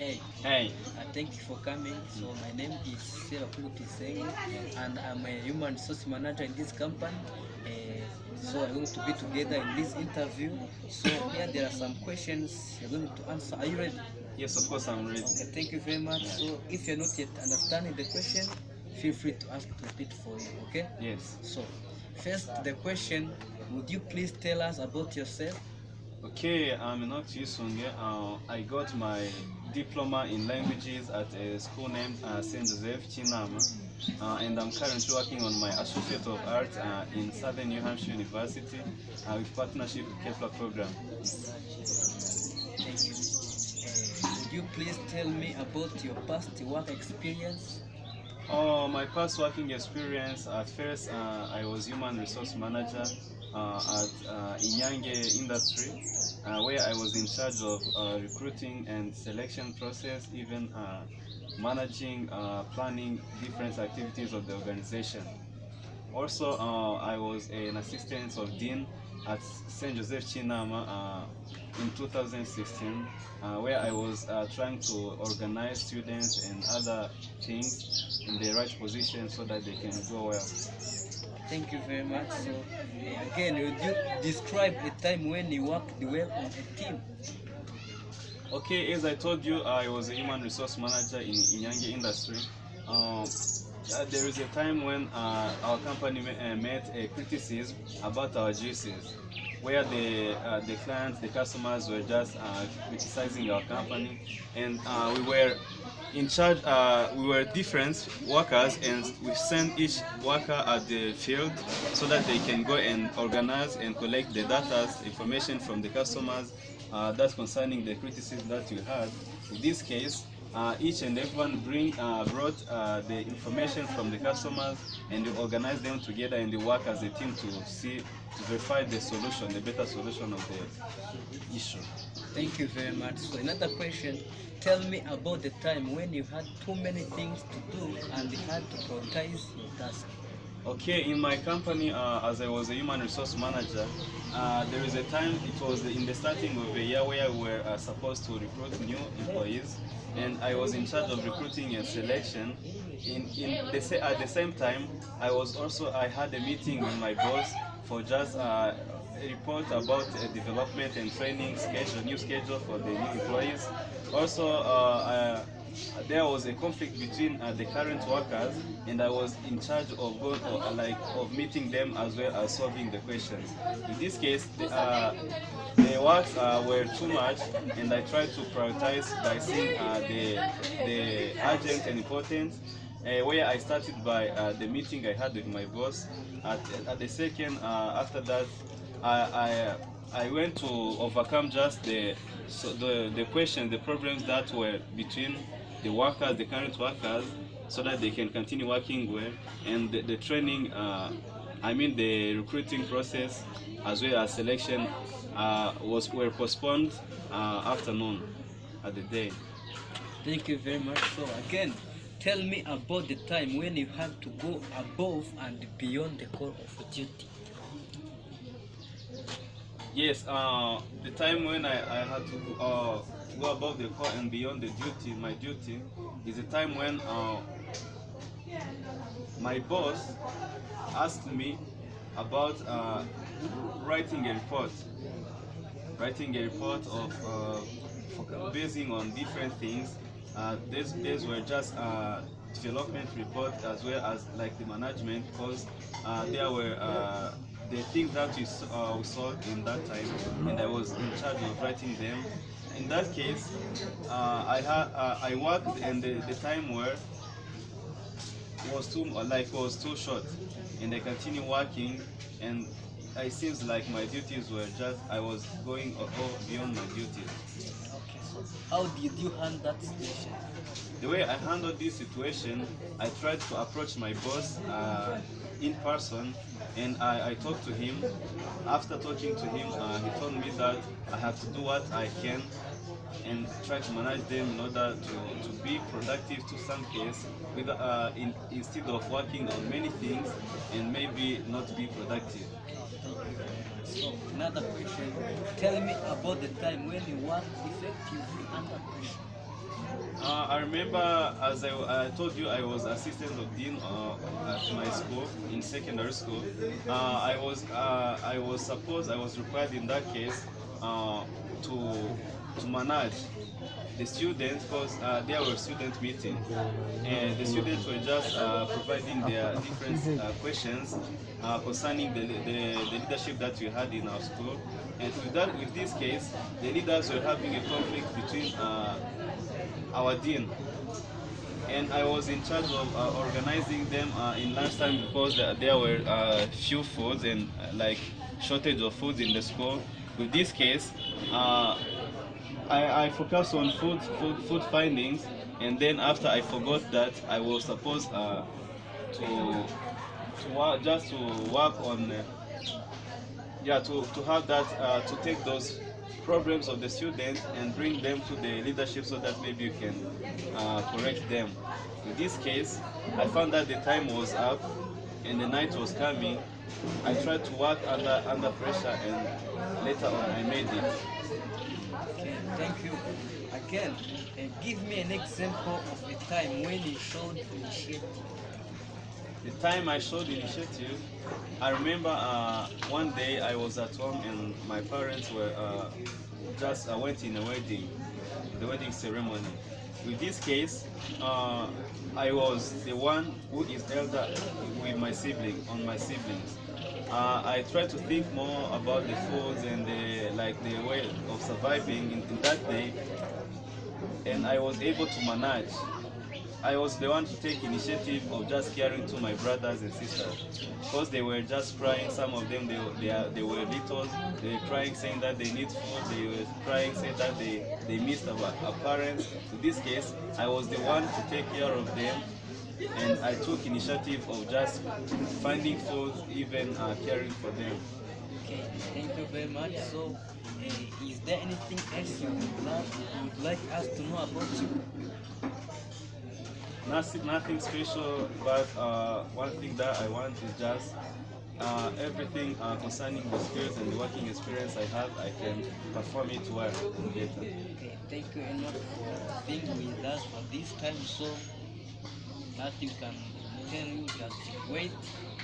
Hey, Hey. thank you for coming. So my name is Seng, and I'm a human resource manager in this company. So I'm going to be together in this interview. So here there are some questions you're going to answer. Are you ready? Yes, of course I'm ready. Okay, thank you very much. So if you're not yet understanding the question, feel free to ask to repeat for you. Okay? Yes. So first the question: would you please tell us about yourself? Okay, I'm Enock. I got my diploma in languages at a school named St. Joseph Chinama, and I'm currently working on my Associate of Arts in Southern New Hampshire University with partnership with Kepler program. Thank you. Would you please tell me about your past work experience? Oh, my past working experience, at first I was human resource manager at Inyange industry, where I was in charge of recruiting and selection process, even managing, planning different activities of the organization. Also, I was an assistant of dean at St. Joseph Chinama in 2016, where I was trying to organize students and other things in the right position so that they can go well. Thank you very much. So, again, would you describe a time when you worked well on a team? Okay, as I told you, I was a human resource manager in Inyange industry. Um, there is a time when our company met a criticism about our juices, where the clients, the customers were just criticizing our company, and we were in charge. We were different workers, and we sent each worker at the field so that they can go and organize and collect the data, information from the customers that's concerning the criticism that we had. In this case, each and everyone brought the information from the customers, and we organize them together and they work as a team to verify the solution, the better solution of the issue. Thank you very much. So, another question: tell me about the time when you had too many things to do and you had to prioritize your task. Okay, in my company, as I was a human resource manager, there is a time, it was in the starting of the year where we were supposed to recruit new employees, and I was in charge of recruiting and selection. At the same time, I had a meeting with my boss for just a report about development and training schedule, new schedule for the new employees. Also, there was a conflict between the current workers, and I was in charge of of meeting them as well as solving the questions. In this case, the works were too much, and I tried to prioritize by seeing the urgent and important. Where I started by the meeting I had with my boss. At the second, after that, I, I went to overcome just the questions, the problems that were between the workers, the current workers, so that they can continue working well. And the training, I mean the recruiting process as well as selection were postponed afternoon at the day. Thank you very much. So, again, tell me about the time when you had to go above and beyond the call of duty. Yes, the time when I had to go above the call and beyond the duty, my duty, is the time when my boss asked me about writing a report, writing a report of basing on different things. These were just development report as well as like the management, because there were the things that we saw in that time, and I was in charge of writing them. In that case, I worked in the time where was too short, and I continued working, and it seems like my duties were just I was going beyond my duties. Okay, so how did you handle that situation? The way I handled this situation, I tried to approach my boss in person, and I talked to him. After talking to him, he told me that I have to do what I can and try to manage them in order to be productive to some case, instead of working on many things and maybe not be productive. Oh, thank you very much. So, another question. Tell me about the time when you worked effectively under pressure. I remember, as I told you, I was assistant of dean at my school in secondary school. I was required in that case to manage the students because there were student meeting, and the students were just providing their different questions concerning the leadership that we had in our school. And with this case, the leaders were having a conflict between our dean, and I was in charge of organizing them in lunchtime because there were few foods and like shortage of food in the school. With this case, uh, I focused on food findings, and then after I forgot that I was supposed to work, just to work on yeah, to have that to take those problems of the students and bring them to the leadership so that maybe you can correct them. In this case, I found that the time was up and the night was coming. I tried to work under pressure, and later on I made it. Okay, thank you. Again, give me an example of a time when you showed initiative. The time I showed initiative, I remember one day I was at home and my parents were just went in a wedding, the wedding ceremony. With this case, I was the one who is elder with my sibling, on my siblings. I tried to think more about the foods and the way of surviving in that day, and I was able to manage. I was the one to take initiative of just caring to my brothers and sisters because they were just crying. Some of them they were little. They were crying saying that they need food. They were crying saying that they missed our parents. In this case, I was the one to take care of them, and I took initiative of just finding food, even caring for them. Okay, thank you very much. So, is there anything else you would like us to know about you? Nothing special, but one thing that I want is just everything concerning the skills and the working experience I have, I can perform it well better. Okay, thank you, Enoch, for being with us for this time. So, nothing can tell you, just wait.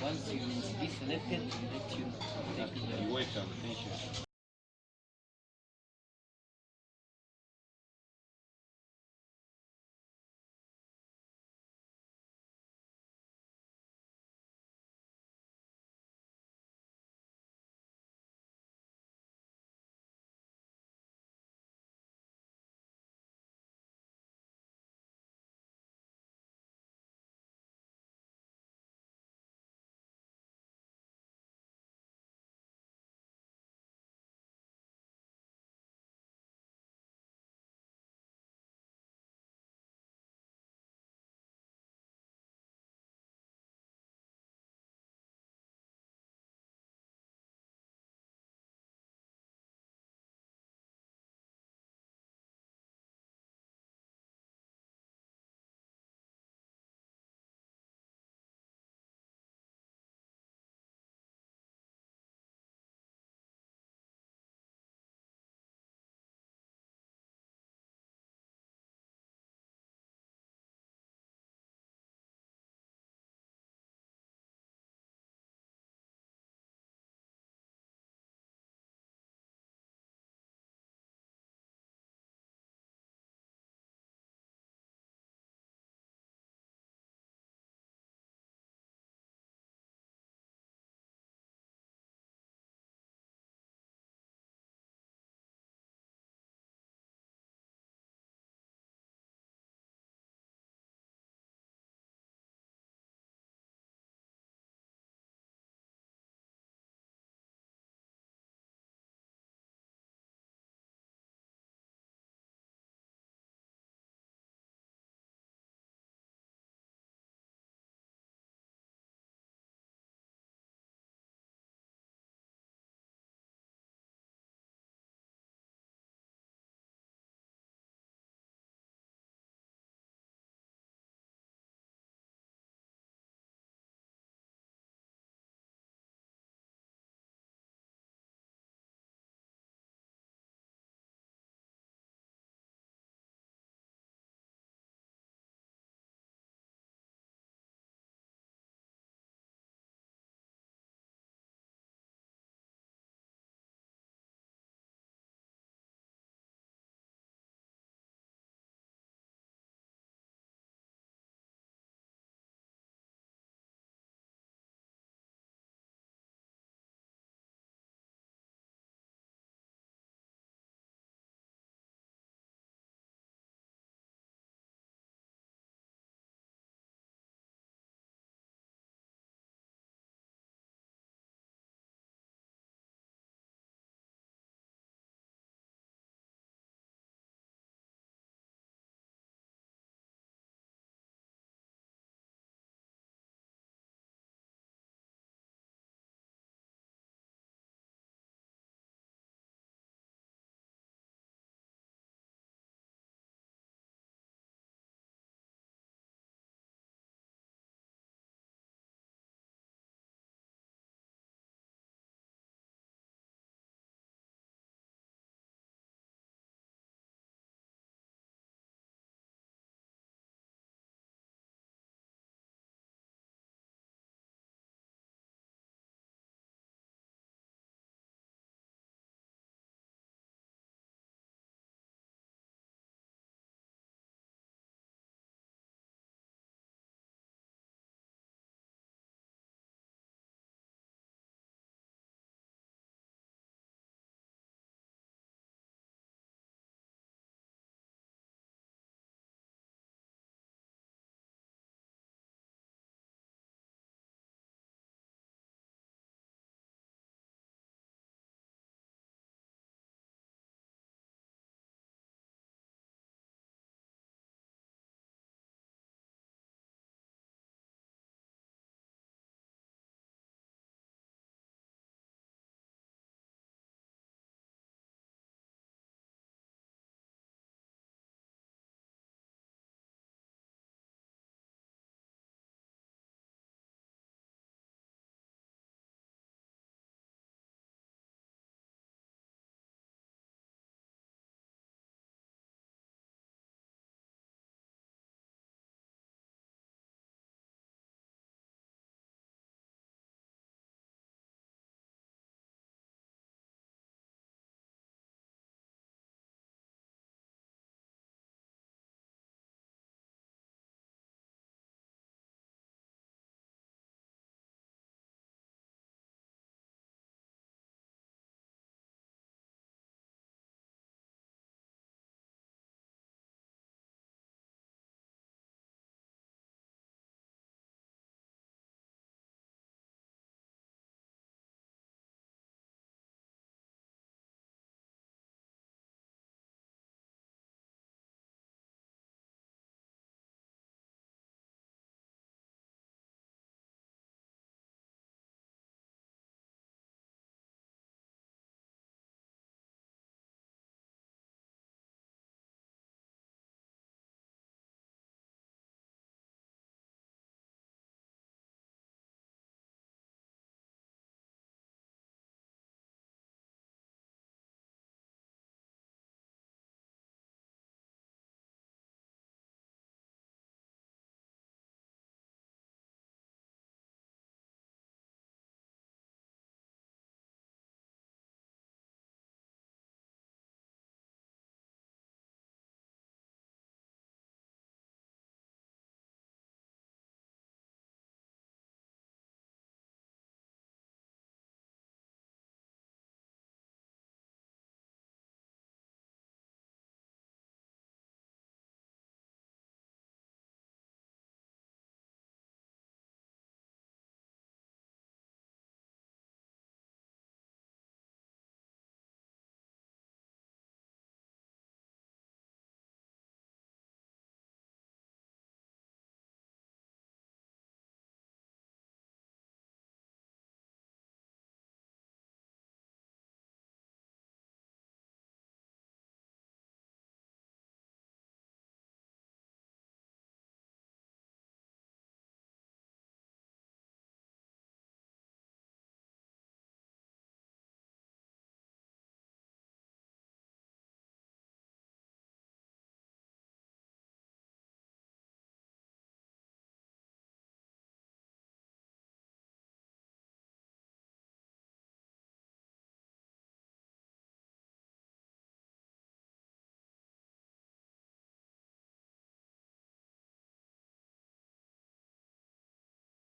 Once you will be selected, we'll let you know. Thank you very You're much. welcome. Thank you.